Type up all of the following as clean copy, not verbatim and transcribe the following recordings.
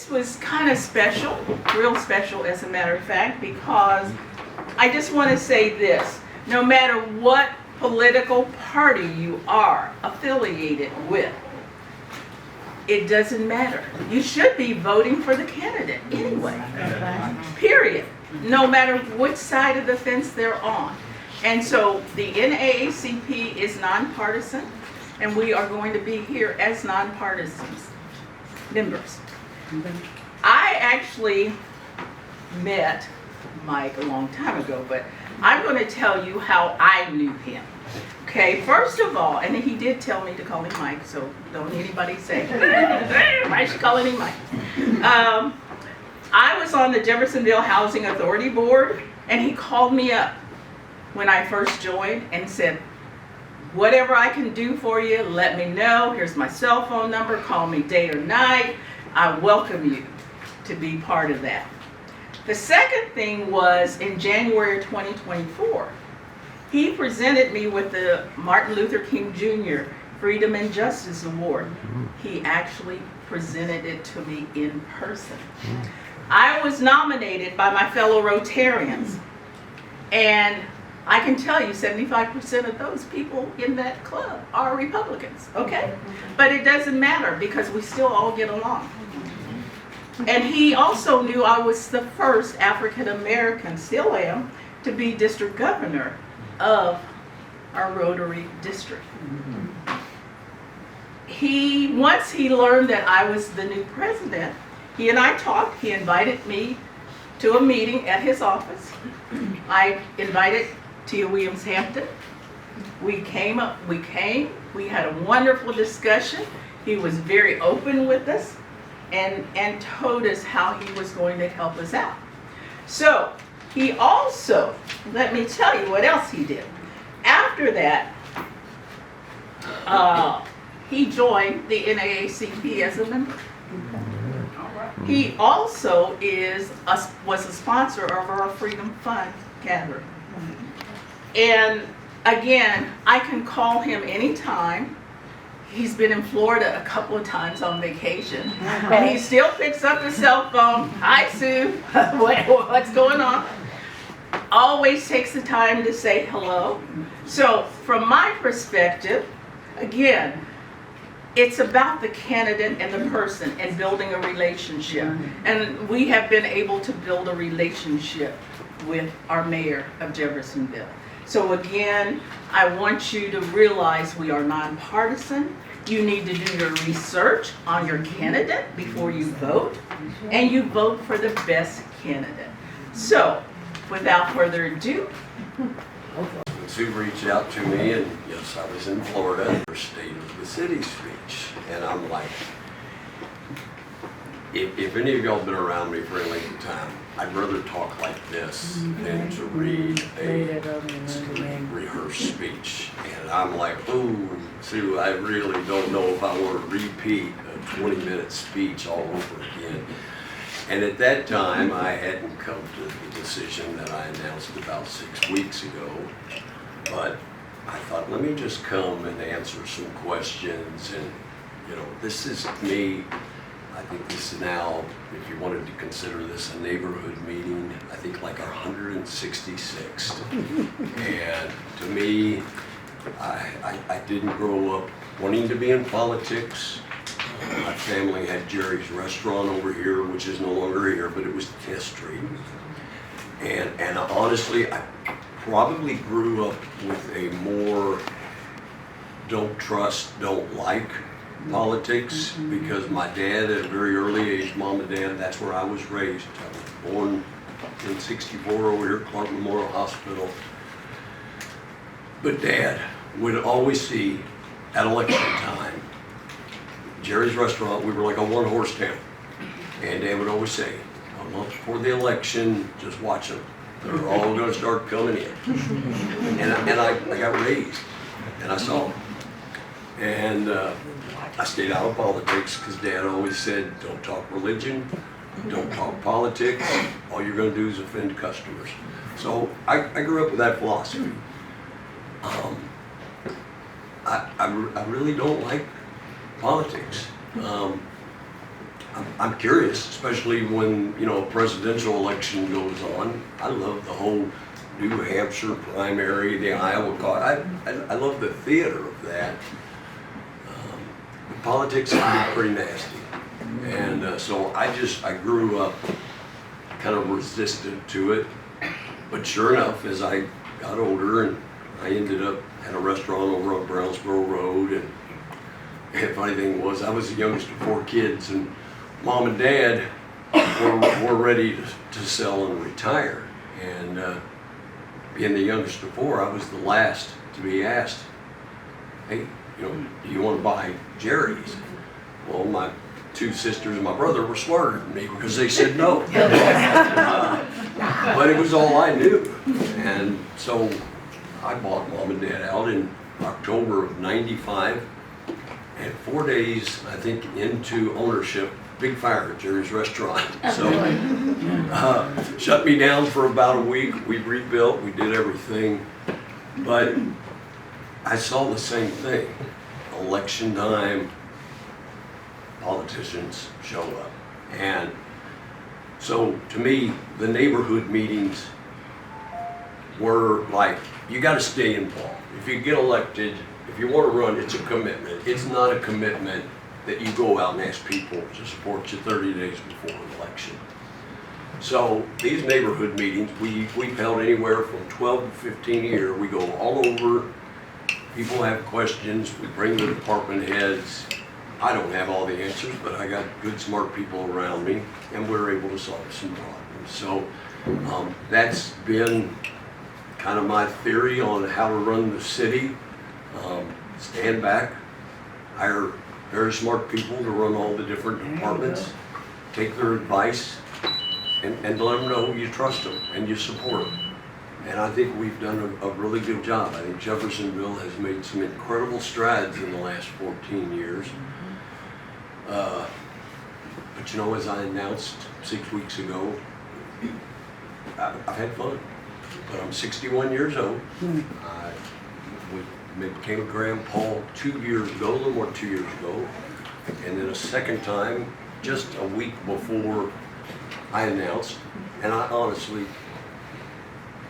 this was kind of special, real special as a matter of fact, because I just want to say this. No matter what political party you are affiliated with, it doesn't matter. You should be voting for the candidate anyway, period. No matter which side of the fence they're on. And so the NAACP is nonpartisan, and we are going to be here as nonpartisans members. I actually met Mike a long time ago, but I'm going to tell you how I knew him. Okay, first of all, and he did tell me to call him Mike, so don't anybody say, why is she calling him Mike? I was on the Jeffersonville Housing Authority Board, and he called me up when I first joined and said, whatever I can do for you, let me know. Here's my cell phone number. Call me day or night. I welcome you to be part of that. The second thing was in January 2024, he presented me with the Martin Luther King Jr. Freedom and Justice Award. He actually presented it to me in person. I was nominated by my fellow Rotarians, and I can tell you 75% of those people in that club are Republicans, okay? But it doesn't matter because we still all get along. And he also knew I was the first African American, still am, to be district governor of our Rotary district. Once he learned that I was the new president, he and I talked. He invited me to a meeting at his office. I invited Tia Williams-Hampton. We came, we had a wonderful discussion. He was very open with us and told us how he was going to help us out. So he also, let me tell you what else he did. After that, he joined the NAACP as a member. He also was a sponsor of our Freedom Fund gathering. And again, I can call him anytime. He's been in Florida a couple of times on vacation, and he still picks up the cell phone. Hi, Sue. What's going on? Always takes the time to say hello. So from my perspective, again, it's about the candidate and the person and building a relationship. And we have been able to build a relationship with our mayor of Jeffersonville. So again, I want you to realize we are nonpartisan. You need to do your research on your candidate before you vote, and you vote for the best candidate. So, without further ado, Sue reached out to me, and yes, I was in Florida, her State of the City speech, and I'm like, if any of y'all have been around me for any length of time, I'd rather talk like this than to read a rehearsed speech. And I'm like, oh, Sue, I really don't know if I want to repeat a 20-minute speech all over again. And at that time, I hadn't come to the decision that I announced about 6 weeks ago. But I thought, let me just come and answer some questions. And, you know, this is me. I think this is now, if you wanted to consider this a neighborhood meeting, I think like our 166th. And to me, I didn't grow up wanting to be in politics. My family had Jerry's Restaurant over here, which is no longer here, but it was history. And honestly, I probably grew up with a more don't trust, don't like politics, because my dad at a very early age, mom and dad, that's where I was raised. I was born in '64 over here at Clark Memorial Hospital. But Dad would always see at election time, Jerry's Restaurant, we were like a one-horse town. And Dad would always say, a month before the election, just watch them. They're all gonna start coming in. And I got raised, and I saw them. And I stayed out of politics because Dad always said, don't talk religion, don't talk politics, all you're gonna do is offend customers. So I grew up with that philosophy. I really don't like politics. I'm curious, especially when, you know, a presidential election goes on. I love the whole New Hampshire primary, the Iowa caucus. I love the theater of that. Politics can be pretty nasty. And so I grew up kind of resistant to it. But sure enough, as I got older and I ended up at a restaurant over on Brownsboro Road, and the funny thing was I was the youngest of 4 kids, and Mom and Dad were ready to sell and retire. And being the youngest of 4, I was the last to be asked, hey, you know, do you want to buy Jerry's? Well, my 2 sisters and my brother were smarter than me because they said no. But it was all I knew. And so I bought Mom and Dad out in October of '95. And 4 days, I think, into ownership, big fire at Jerry's restaurant. So shut me down for about a week. We rebuilt, we did everything. But I saw the same thing. Election time, politicians show up. And so to me, the neighborhood meetings were like, you got to stay involved. If you get elected, if you want to run, it's a commitment. It's not a commitment that you go out and ask people to support you 30 days before an election. So these neighborhood meetings, we've held anywhere from 12 to 15 a year. We go all over. People have questions. We bring the department heads. I don't have all the answers, but I got good, smart people around me, and we're able to solve some problems. So that's been kind of my theory on how to run the city. Stand back, hire very smart people to run all the different departments, take their advice, and let them know you trust them and you support them. And I think we've done a really good job. I think Jeffersonville has made some incredible strides in the last 14 years. But you know, as I announced 6 weeks ago, I've had fun. But I'm 61 years old. We became a grandpa 2 years ago, a little more than 2 years ago. And then a second time, just a week before I announced. And I honestly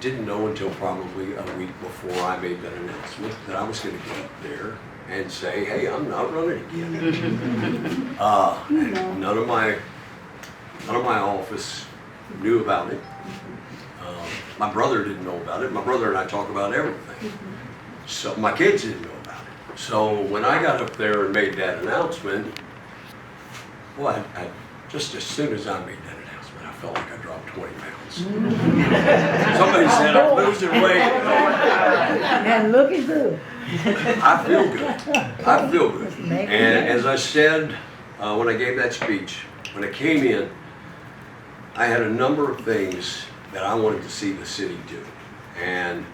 didn't know until probably a week before I made that announcement that I was going to get up there and say, hey, I'm not running again. None of my office knew about it. My brother didn't know about it. My brother and I talk about everything. So my kids didn't know about it. So when I got up there and made that announcement, well, just as soon as I made that announcement, I felt like I dropped 20 pounds. Somebody said I'm losing weight. And looking good. I feel good. I feel good. And as I said when I gave that speech, when I came in, I had a number of things that I wanted to see the city do. And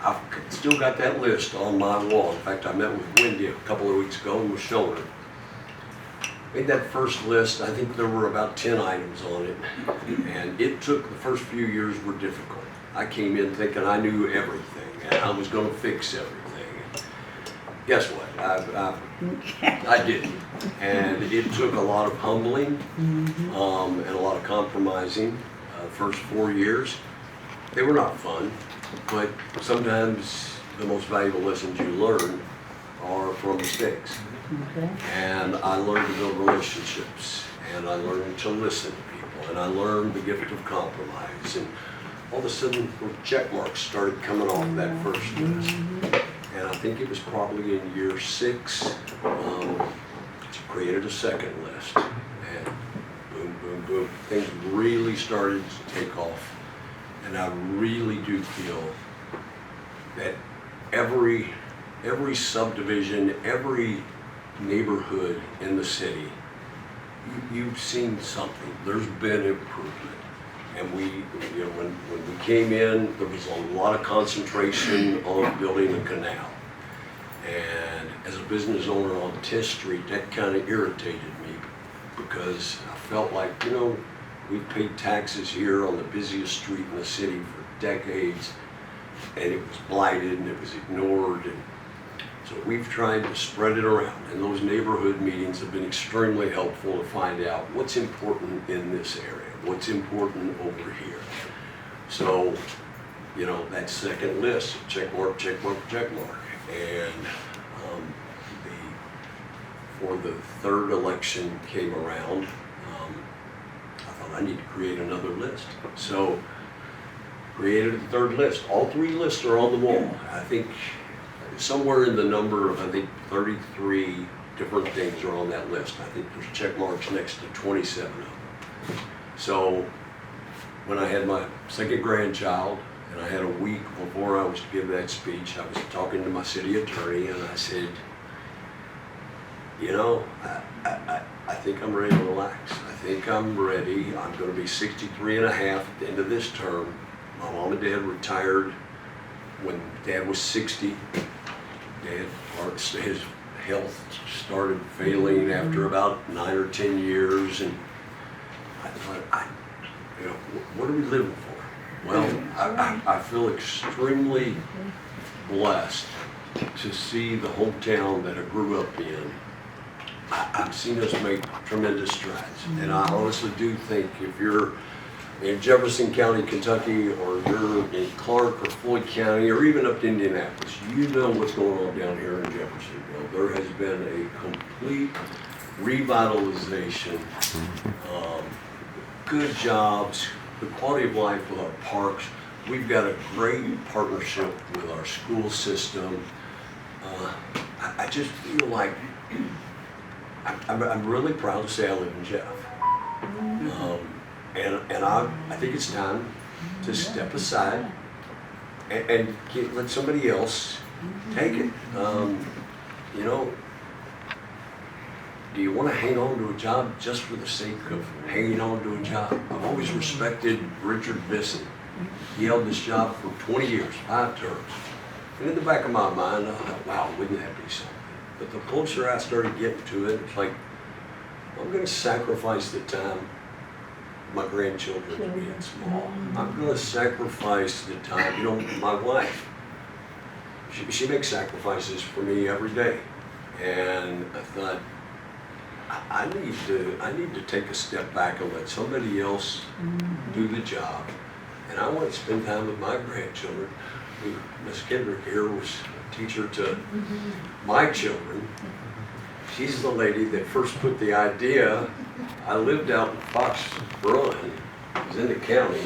I've still got that list on my wall. In fact, I met with Wendy a couple of weeks ago and was showing her. Made that first list, I think there were about 10 items on it. And it took, the first few years were difficult. I came in thinking I knew everything and I was going to fix everything. Guess what? I didn't. And it took a lot of humbling and a lot of compromising. First 4 years, they were not fun, but sometimes the most valuable lessons you learn are from mistakes. Okay. And I learned to build relationships, and I learned to listen to people, and I learned the gift of compromise. And all of a sudden, check marks started coming off that first list. And I think it was probably in year 6, created a second list. And boom, boom, boom. Things really started to take off. And I really do feel that every subdivision, every neighborhood in the city, you've seen something. There's been improvement. And when we came in, there was a lot of concentration on building a canal. And as a business owner on 10th Street, that kind of irritated me because I felt like, we've paid taxes here on the busiest street in the city for decades, and it was blighted and it was ignored. So we've tried to spread it around, and those neighborhood meetings have been extremely helpful to find out what's important in this area, what's important over here. So, you know, that second list, check mark, check mark, check mark. And before the third election came around, I thought I need to create another list. So, created a third list. All three lists are on the wall. I think somewhere in the number of, 33 different things are on that list. I think there's check marks next to 27 of them. So when I had my second grandchild, and I had a week before I was to give that speech, I was talking to my city attorney, and I said, you know, I think I'm ready to relax. I think I'm ready. I'm going to be 63 and a half at the end of this term. My mom and dad retired when Dad was 60. His health started failing after about 9 or 10 years, and I thought, you know, what are we living for? Well, I feel extremely blessed to see the hometown that I grew up in. I've seen us make tremendous strides, and I honestly do think if you're in Jefferson County, Kentucky, or you're in Clark or Floyd County, or even up to Indianapolis, you know what's going on down here in Jeffersonville. There has been a complete revitalization, good jobs, the quality of life with our parks. We've got a great partnership with our school system. I just feel like I'm really proud to say I live in Jeff. And I think it's time to step aside and let somebody else take it. You know, do you want to hang on to a job just for the sake of hanging on to a job? I've always respected Richard Bisson. He held this job for 20 years, 5 terms. And in the back of my mind, I thought, wow, wouldn't that be something? But the closer I started getting to it, it's like, I'm going to sacrifice the time my grandchildren are being small. I'm going to sacrifice the time. You know, my wife, she makes sacrifices for me every day. And I thought, I need to take a step back and let somebody else do the job. And I want to spend time with my grandchildren. Miss Kendrick here was a teacher to my children. She's the lady that first put the idea. I lived out in Fox Run, I was in the county,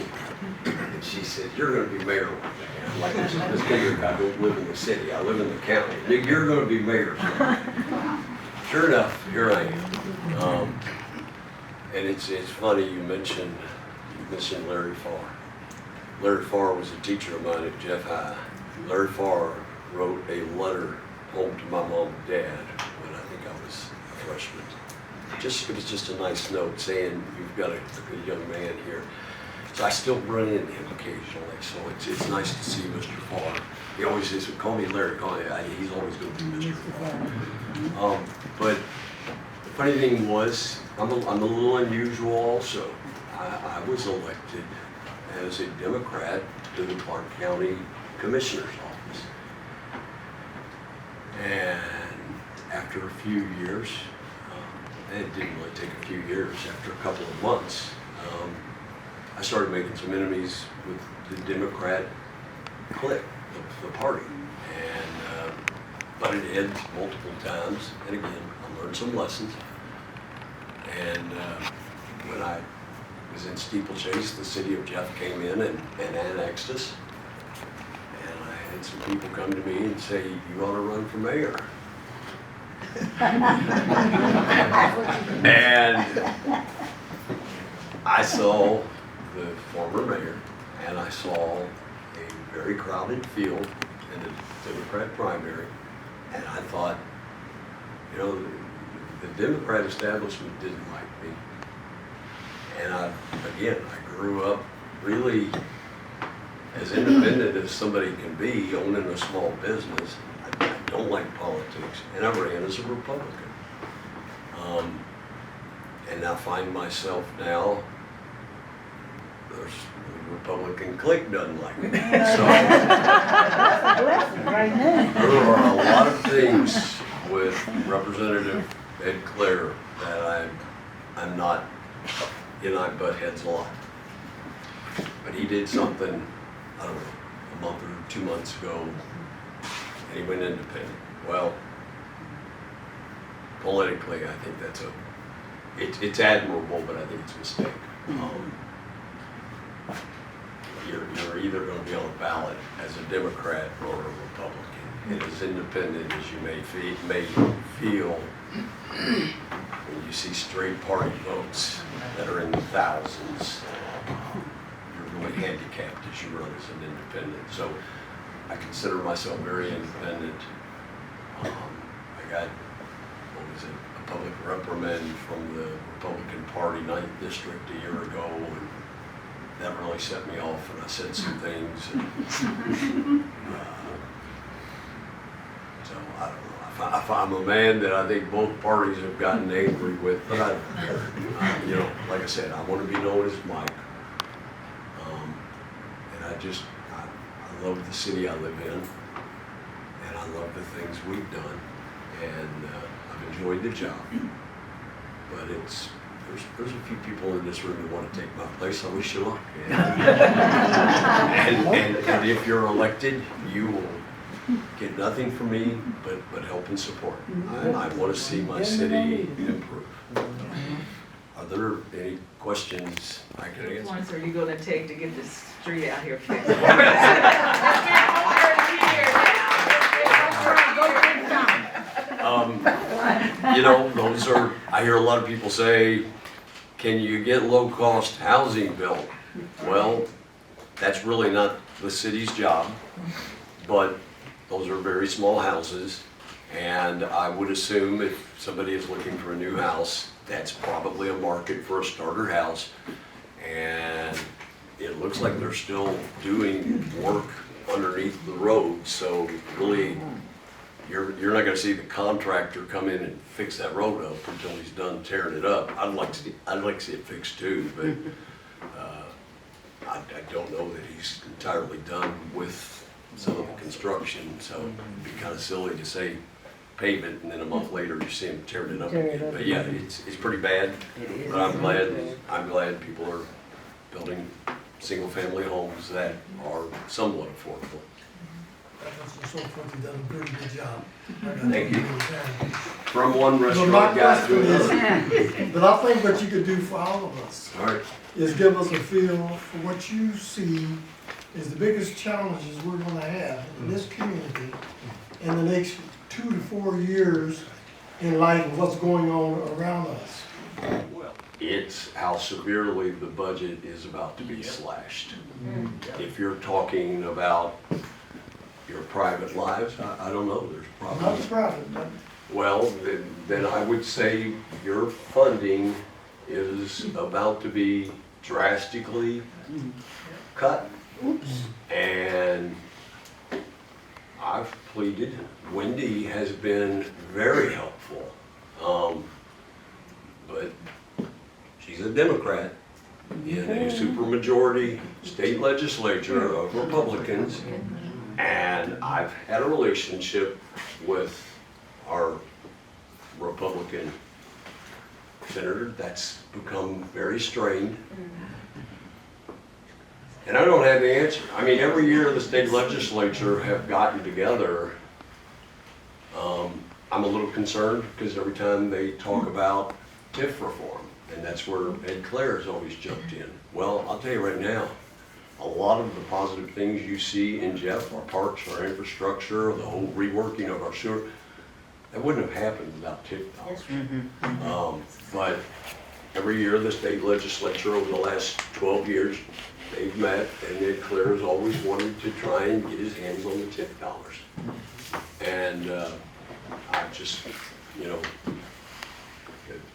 and she said, you're going to be mayor one day. I'm like, Miss Kendrick, I don't live in the city, I live in the county. You're going to be mayor someday. Sure enough, here I am. And it's funny you mentioned Larry Farr. Larry Farr was a teacher of mine at Jeff High. Larry Farr wrote a letter home to my mom and dad when I think I was a freshman. It was just a nice note saying, you've got a good young man here. So I still run into him occasionally, so it's nice to see Mr. Farr. He always says, call me Larry, he's always going to be Mr. Farr. But the funny thing was, I'm a little unusual also. I was elected as a Democrat to the Clark County Commissioner's Office. And after a few years, it didn't really take a few years, after a couple of months, I started making some enemies with the Democrat clique, the party. And butted heads multiple times, and again, I learned some lessons. And when I was in steeplechase, the city of Jeff came in and annexed us. And I had some people come to me and say, you ought to run for mayor. And I saw the former mayor, and I saw a very crowded field in the Democrat primary, and I thought, you know, the Democrat establishment didn't like me. And I grew up really as independent as somebody can be, owning a small business. I don't like politics, and I ran as a Republican. And I find myself now, course, the Republican clique doesn't like it. So That's a blessing right now. there are a lot of things with Representative Ed Clare that I'm not, you know, I butt heads a lot. But he did something, I don't know, a month or 2 months ago, and he went independent. Well, politically, I think that's it's admirable, but I think it's a mistake. You're either going to be on the ballot as a Democrat or a Republican. And as independent as you may feel, when you see straight party votes that are in the thousands, you're really handicapped as you run as an independent. So I consider myself very independent. I got, what was it, a public reprimand from the Republican Party 9th District a year ago, and that really set me off, and I said some things. And, so I don't know. I'm a man that I think both parties have gotten angry with, but I don't care. You know, like I said, I want to be known as Mike. And I love the city I live in, and I love the things we've done, and I've enjoyed the job. But there's a few people in this room who want to take my place. I wish you luck. And if you're elected, you will get nothing from me but help and support. I want to see my city improve. Are there any questions I can Which answer? ones are you gonna take to get this street out here fixed? You know, those are, I hear a lot of people say, can you get low-cost housing built? Well, that's really not the city's job, but those are very small houses, and I would assume if somebody is looking for a new house, that's probably a market for a starter house. And it looks like they're still doing work underneath the road, so really, you're not gonna see the contractor come in and fix that road up until he's done tearing it up. I'd like to see it fixed too, but I don't know that he's entirely done with some of the construction, so it'd be kind of silly to say pave it and then a month later you see him tearing it up again. But yeah, it's pretty bad, but I'm glad people are building single-family homes that are somewhat affordable. So far, you've done a pretty good job. Thank you. From one So my restaurant guy question to is, another. but I think what you could do for all of us All right. is give us a feel for what you see is the biggest challenges we're gonna have in this community in the next 2 to 4 years in light of what's going on around us. It's how severely the budget is about to be slashed. If you're talking about your private lives, I don't know, there's Not probably, the profit, but well, then I would say your funding is about to be drastically cut. And I've pleaded, Wendy has been very helpful, but she's a Democrat in a supermajority state legislature of Republicans, and I've had a relationship with our Republican senator that's become very strained. And I don't have the answer. I mean, every year the state legislature have gotten together. I'm a little concerned because every time they talk about TIF reform, and that's where Ed Clare has always jumped in. Well, I'll tell you right now, a lot of the positive things you see in Jeff, our parks, our infrastructure, the whole reworking of our sewer, that wouldn't have happened without TIF dollars. But every year the state legislature over the last 12 years, they've met, and Ed Clare has always wanted to try and get his hands on the TIF dollars. And I just, you know,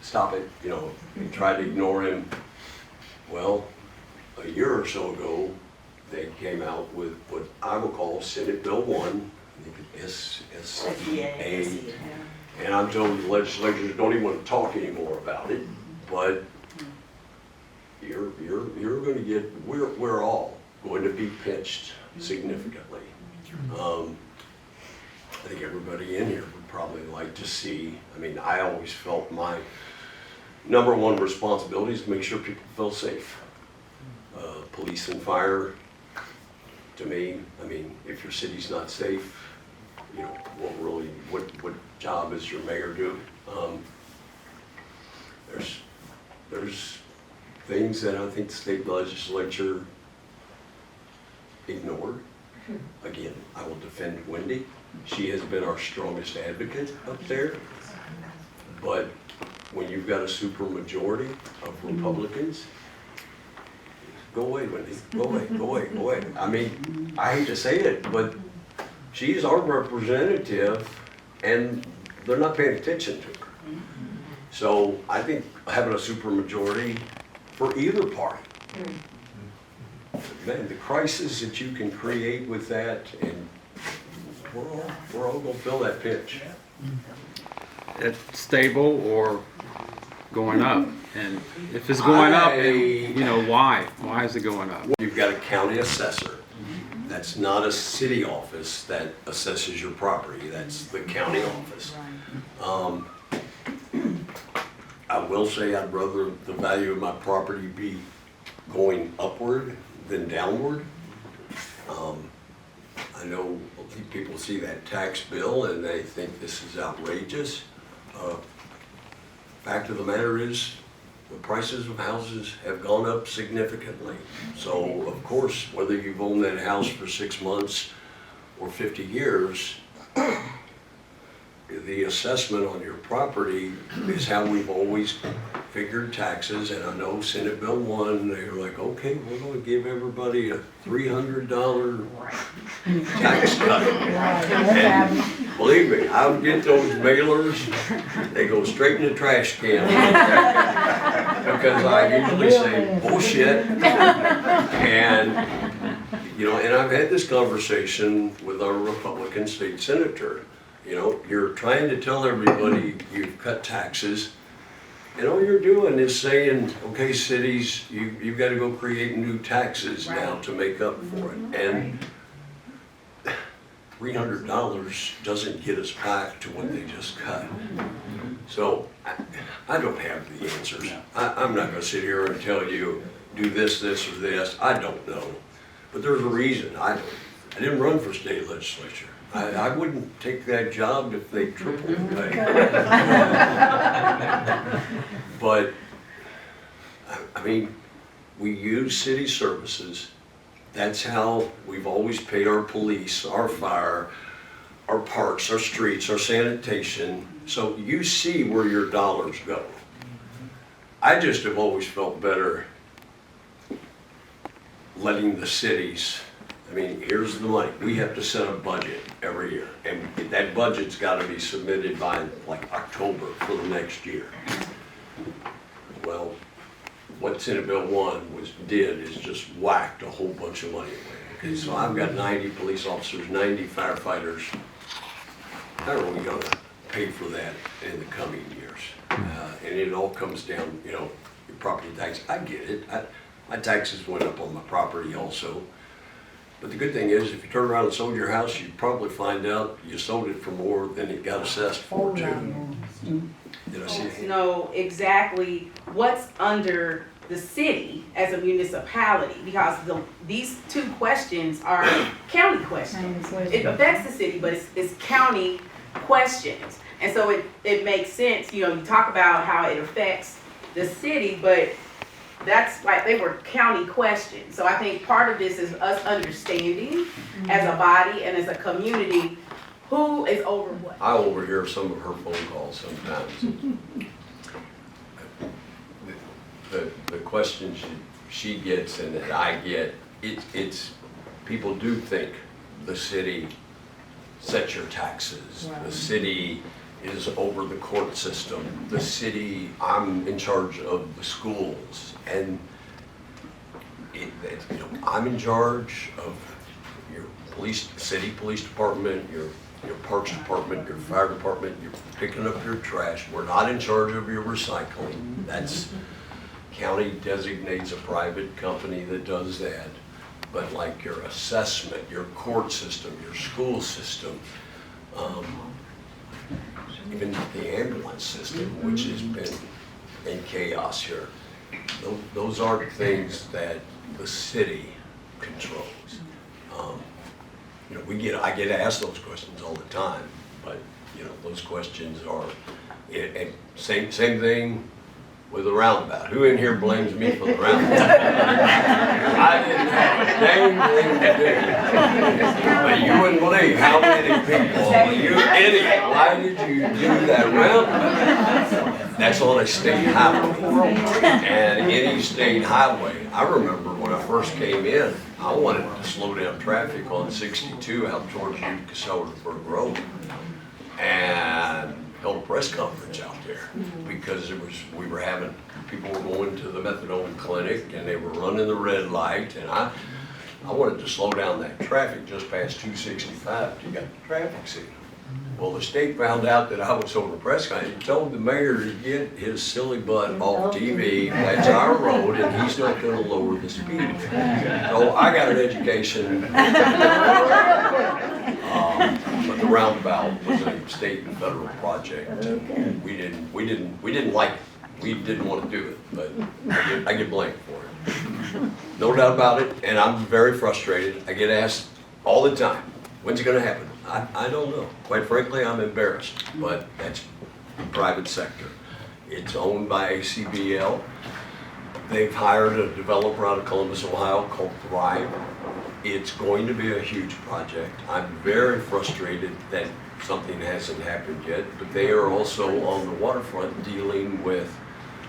stop it, you know, and try to ignore him. Well, a year or so ago, they came out with what I will call Senate Bill 1, SEA. And I'm told the legislators don't even want to talk anymore about it, but you're you're gonna get, we're all going to be pinched significantly. I think everybody in here would probably like to see, I mean, I always felt my number one responsibility is to make sure people feel safe. Police and fire, to me, I mean, if your city's not safe, you know, what job is your mayor doing? There's things that I think the state legislature ignored. Again, I will defend Wendy. She has been our strongest advocate up there. But when you've got a super majority of Republicans, go away, Wendy, go away, go away, go away. I mean, I hate to say it, but she's our representative and they're not paying attention to her. So I think having a super majority for either party, man, the crisis that you can create with that, and we're all gonna feel that pinch. It's stable or going up, and if it's going up, you know, why is it going up? You've got a county assessor. That's not a city office that assesses your property, that's the county office. I will say I'd rather the value of my property be going upward than downward. I know people see that tax bill and they think this is outrageous. Fact of the matter is, the prices of houses have gone up significantly. So, of course, whether you've owned that house for 6 months or 50 years, the assessment on your property is how we've always figured taxes. And I know Senate Bill 1, they were like, okay, we're going to give everybody a $300 tax cut. And believe me, I would get those mailers, they go straight in the trash can. Because I usually say bullshit. And, you know, and I've had this conversation with our Republican state senator. You know, you're trying to tell everybody you've cut taxes, and all you're doing is saying, okay, cities, you've got to go create new taxes now to make up for it. And $300 doesn't get us back to what they just cut. So I don't have the answers. I'm not going to sit here and tell you, do this, this, or this. I don't know. But there's a reason. I didn't run for state legislature. I wouldn't take that job if they tripled the pay. But, I mean, we use city services. That's how we've always paid our police, our fire, our parks, our streets, our sanitation. So you see where your dollars go. I just have always felt better letting the cities, I mean, here's the money. We have to set a budget every year, and that budget's got to be submitted by like October for the next year. Well, what Senate Bill 1 did is just whacked a whole bunch of money away. Okay, so I've got 90 police officers, 90 firefighters. How are we going to pay for that in the coming years? And it all comes down, you know, your property tax. I get it. My taxes went up on my property also. But the good thing is, if you turn around and sold your house, you'd probably find out you sold it for more than it got assessed for too. Did I see it? Know exactly what's under the city as a municipality, because these two questions are county questions. It affects the city, but it's county questions. And so it makes sense, you know, you talk about how it affects the city, but that's like, they were county questions. So I think part of this is us understanding as a body and as a community who is over what. I overhear some of her phone calls sometimes. The questions she gets and that I get, it's people do think the city sets your taxes. The city is over the court system. The city, I'm in charge of the schools. And you know, I'm in charge of your city police department, your parks department, your fire department, you're picking up your trash. We're not in charge of your recycling. county designates a private company that does that. But like your assessment, your court system, your school system, even the ambulance system, which has been in chaos here, those aren't things that the city controls. You know, I get asked those questions all the time, but you know, those questions are, and same thing with the roundabout. Who in here blames me for the roundabout? I didn't have a dang thing to do. But you wouldn't believe how many people, you idiot, why did you do that roundabout? That's on a state highway. And any state highway, I remember when I first came in, I wanted to slow down traffic on 62 out towards Utica-Sellersburg Road. And held a press conference out there because we were having, people were going to the methadone clinic and they were running the red light, and I wanted to slow down that traffic just past 265 till you got the traffic signal. Well, the state found out that I was holding a press conference and told the mayor to get his silly butt off TV. That's our road and he's not gonna lower the speed. So I got an education. But the roundabout was a state and federal project. And we didn't like it. We didn't want to do it, but I get blamed for it. No doubt about it, and I'm very frustrated. I get asked all the time, when's it gonna happen? I don't know. Quite frankly, I'm embarrassed, but that's the private sector. It's owned by ACBL. They've hired a developer out of Columbus, Ohio called Thrive. It's going to be a huge project. I'm very frustrated that something hasn't happened yet, but they are also on the waterfront dealing with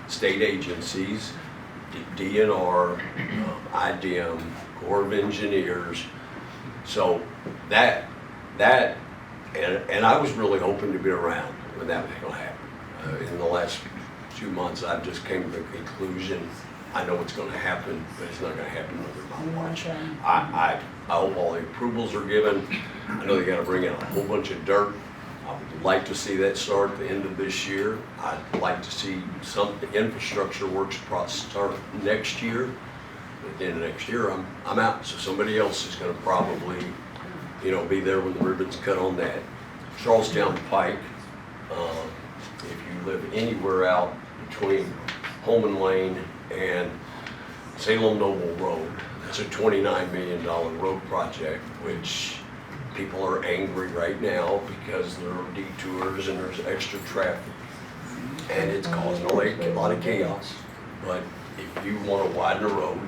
state agencies, DNR, IDM, Corps of Engineers. So and I was really hoping to be around when that was going to happen. In the last 2 months, I've just came to the conclusion, I know it's going to happen, but it's not going to happen under my watch. I hope all the approvals are given. I know they got to bring in a whole bunch of dirt. I would like to see that start at the end of this year. I'd like to see some infrastructure works start next year. At the end of next year, I'm out. So somebody else is going to probably, you know, be there when the ribbon's cut on that. Charlestown Pike. If you live anywhere out between Holman Lane and Salem Noble Road, that's a $29 million road project, which people are angry right now because there are detours and there's extra traffic. And it's causing a lot of chaos. But if you want to widen a road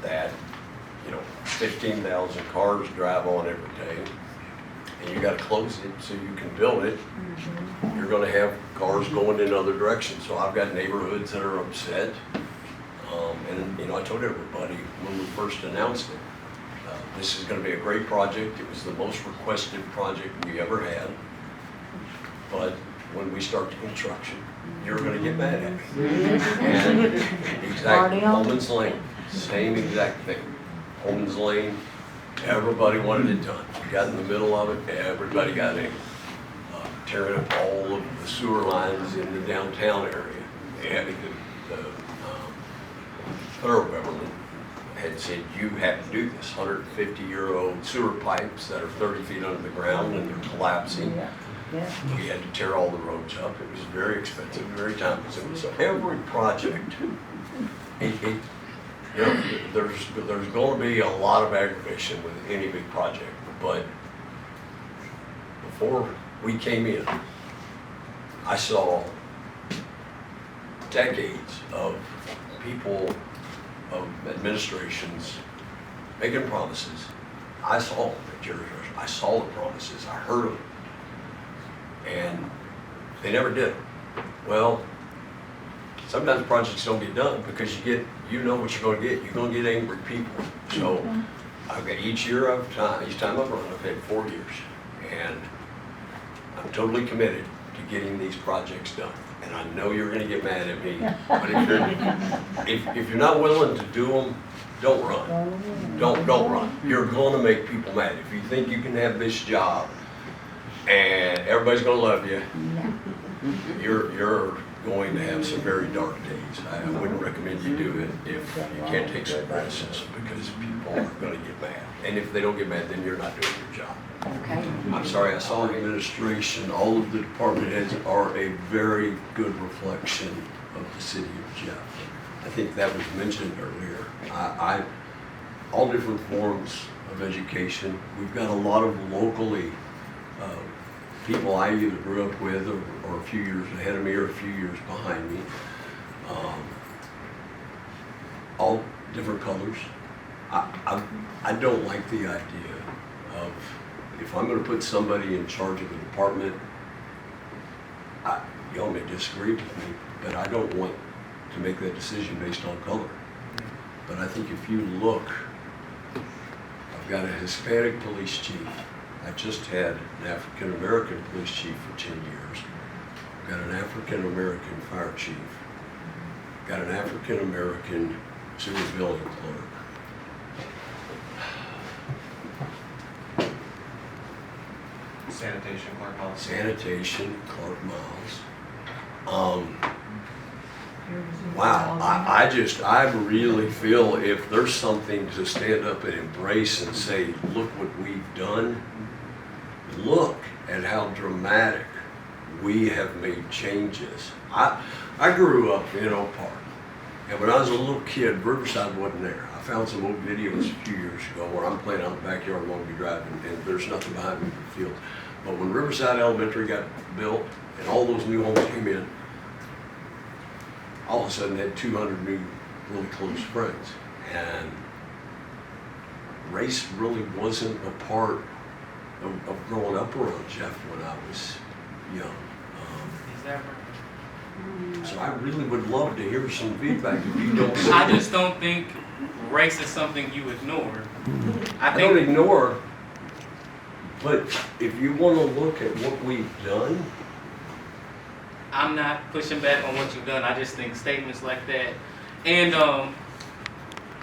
that, you know, 15,000 cars drive on every day, and you got to close it so you can build it, you're going to have cars going in other directions. So I've got neighborhoods that are upset. And you know, I told everybody when we first announced it, this is going to be a great project. It was the most requested project we ever had. But when we start the construction, you're going to get mad at me. And exactly, Holman's Lane, same exact thing. Holman's Lane, everybody wanted it done. We got in the middle of it, everybody got in. Tearing up all of the sewer lines in the downtown area. Yeah, the federal government had said, you have to do this. 150-year-old sewer pipes that are 30 feet under the ground and they're collapsing. We had to tear all the roads up. It was very expensive, very time consuming. So every project, you know, there's going to be a lot of aggravation with any big project. But before we came in, I saw decades of people, of administrations making promises. I saw them at Jeffersonville. I saw the promises. I heard them. And they never did them. Well, sometimes projects don't get done because you know what you're going to get. You're going to get angry people. So I've got each time I've run, I've had 4 years. And I'm totally committed to getting these projects done. And I know you're going to get mad at me, but if you're not willing to do them, don't run. Don't run. You're going to make people mad. If you think you can have this job and everybody's going to love you, you're going to have some very dark days. I wouldn't recommend you do it if you can't take some risks, because people are gonna get mad. And if they don't get mad, then you're not doing your job. Okay. I'm sorry, I saw the administration, all of the department heads are a very good reflection of the city of Jeff. I think that was mentioned earlier. All different forms of education. We've got a lot of locally people I either grew up with or a few years ahead of me or a few years behind me. All different colors. I don't like the idea of, if I'm going to put somebody in charge of a department, y'all may disagree with me, but I don't want to make that decision based on color. But I think if you look, I've got a Hispanic police chief. I just had an African American police chief for 10 years. I've got an African American fire chief. Got an African American sewer building clerk. Sanitation, Clark Miles. Sanitation, Clark Miles. Wow, I really feel if there's something to stand up and embrace and say, look what we've done, look at how dramatic we have made changes. I grew up in Oak Park, and when I was a little kid, Riverside wasn't there. I found some old videos a few years ago where I'm playing out in the backyard along the drive, and there's nothing behind me but field. But when Riverside Elementary got built and all those new homes came in, all of a sudden had 200 new really close friends. And race really wasn't a part of growing up around Jeff when I was young. Is that right? So I really would love to hear some feedback if you don't. I just don't think race is something you ignore. I don't ignore, but if you want to look at what we've done, I'm not pushing back on what you've done. I just think statements like that, and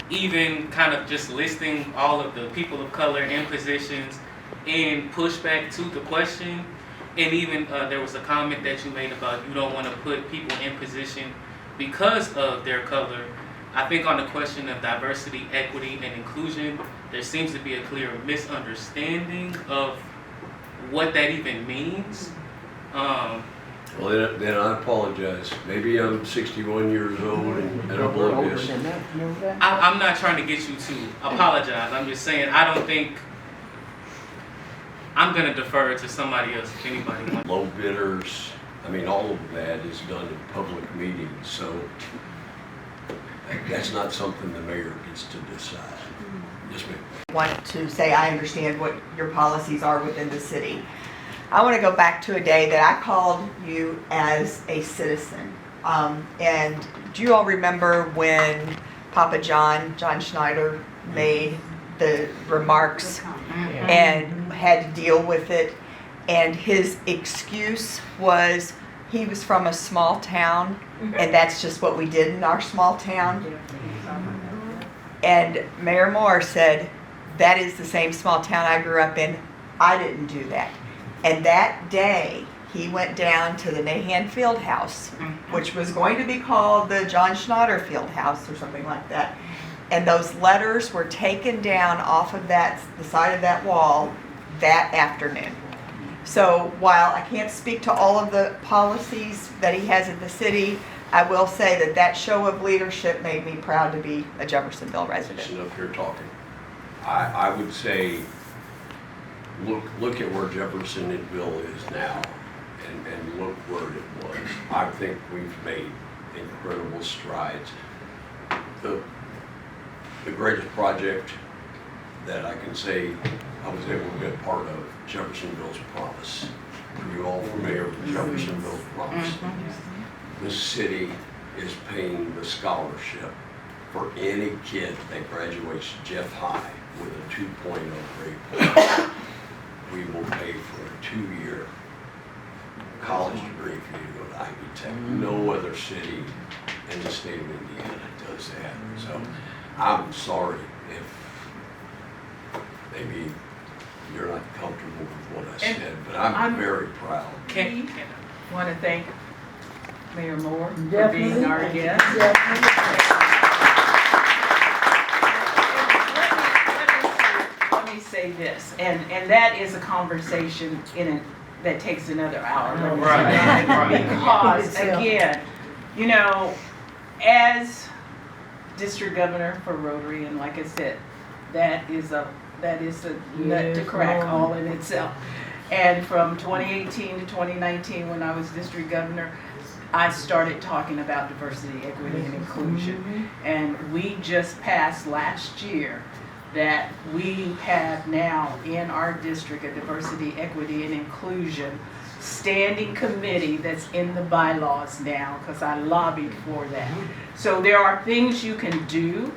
even kind of just listing all of the people of color in positions and pushback to the question, and even there was a comment that you made about you don't want to put people in position because of their color. I think on the question of diversity, equity, and inclusion, there seems to be a clear misunderstanding of what that even means. well, then I apologize. Maybe I'm 61 years old and oblivious. I'm not trying to get you to apologize. I'm just saying I don't think I'm going to defer to somebody else if anybody wants. Low bidders, I mean, all of that is done in public meetings, so that's not something the mayor gets to decide. Yes, ma'am. Want to say I understand what your policies are within the city. I want to go back to a day that I called you as a citizen. And do you all remember when Papa John Schneider, made the remarks and had to deal with it? And his excuse was he was from a small town and that's just what we did in our small town. And Mayor Moore said, that is the same small town I grew up in. I didn't do that. And that day, he went down to the Nahan Field House, which was going to be called the John Schneider Field House or something like that. And those letters were taken down off of the side of that wall that afternoon. So while I can't speak to all of the policies that he has in the city, I will say that show of leadership made me proud to be a Jeffersonville resident. Sitting up here talking. I would say, look at where Jeffersonville is now and look where it was. I think we've made incredible strides. The greatest project that I can say I was able to be a part of, Jeffersonville's Promise. Are you all familiar with Jeffersonville's Promise? The city is paying the scholarship for any kid that graduates Jeff High with a 2.0 grade point. We will pay for a 2-year college degree for you to go to Ivy Tech. No other city in the state of Indiana does that. So I'm sorry if maybe you're not comfortable with what I said, but I'm very proud. Want to thank Mayor Moore, for Definitely. being our guest. Let me say this, and that is a conversation that takes another hour. let me say Right, that. right. Because, again, you know, as district governor for Rotary, and like I said, that is a nut to crack all in itself. And from 2018 to 2019, when I was district governor, I started talking about diversity, equity, and inclusion. And we just passed last year that we have now in our district a diversity, equity, and inclusion standing committee that's in the bylaws now, because I lobbied for that. So there are things you can do,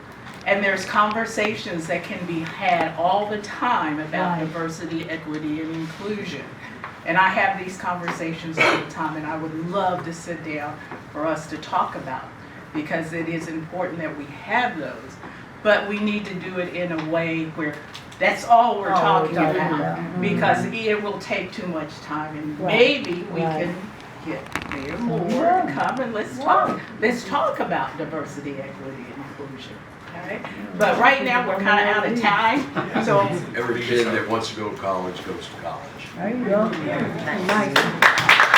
and there's conversations that can be had all the time about Right. diversity, equity, and inclusion. And I have these conversations all the time, and I would love to sit down for us to talk about, because it is important that we have those. But we need to do it in a way where that's all we're talking about, because it will take too much time, and Right. maybe we Right. can get Mayor Moore to come and let's talk about diversity, equity, and inclusion. Okay? But right now, we're kind of out of time, so Every kid that wants to go to college goes to college. There you go. Nice.